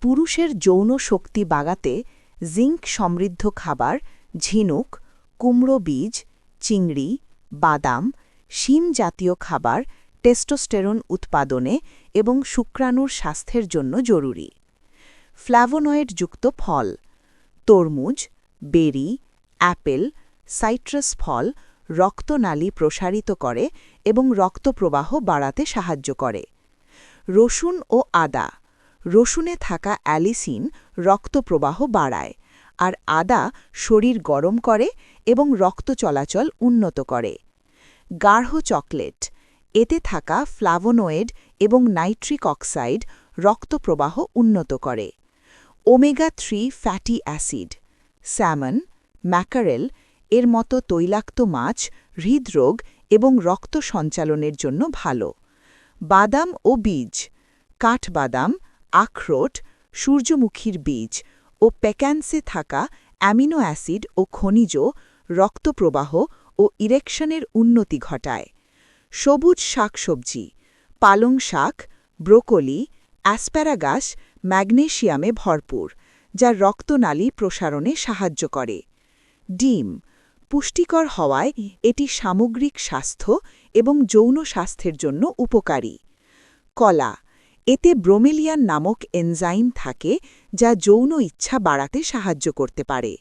পুরুষের যৌন শক্তি বাড়াতে জিঙ্ক সমৃদ্ধ খাবার ঝিনুক, কুমড়ো বীজ, চিংড়ি, বাদাম, শিম জাতীয় খাবার টেস্টোস্টেরন উৎপাদনে এবং শুক্রাণুর স্বাস্থ্যের জন্য জরুরি। ফ্ল্যাভোনয়েডযুক্ত ফল, তরমুজ, বেরি, অ্যাপেল, সাইট্রাস ফল রক্তনালী প্রসারিত করে এবং রক্তপ্রবাহ বাড়াতে সাহায্য করে। রসুন ও আদা, রসুনে থাকা অ্যালিসিন রক্তপ্রবাহ বাড়ায়, আর আদা শরীর গরম করে এবং রক্ত চলাচল উন্নত করে। গাঢ় চকলেট, এতে থাকা ফ্লাভোনয়েড এবং নাইট্রিক অক্সাইড রক্তপ্রবাহ উন্নত করে। Omega-3 fatty acid, salmon, mackerel এর মতো তৈলাক্ত মাছ হৃদরোগ এবং রক্ত সঞ্চালনের জন্য ভালো। বাদাম ও বীজ, কাঠবাদাম, আখরোট, সূর্যমুখীর বীজ ও পেক্যান্সে থাকা অ্যামিনো অ্যাসিড ও খনিজ রক্তপ্রবাহ ও ইরেকশনের উন্নতি ঘটায়। সবুজ শাকসবজি, পালং শাক, ব্রোকলি, অ্যাসপ্যারাগাস ম্যাগনেসিয়ামে ভরপুর, যা রক্তনালী প্রসারণে সাহায্য করে। ডিম, পুষ্টিকর হওয়ায় এটি সামগ্রিক স্বাস্থ্য এবং যৌন স্বাস্থ্যের জন্য উপকারী। কলা, এতে ব্রোমেলিয়ান নামক এনজাইম থাকে যা যৌন ইচ্ছা বাড়াতে সাহায্য করতে পারে।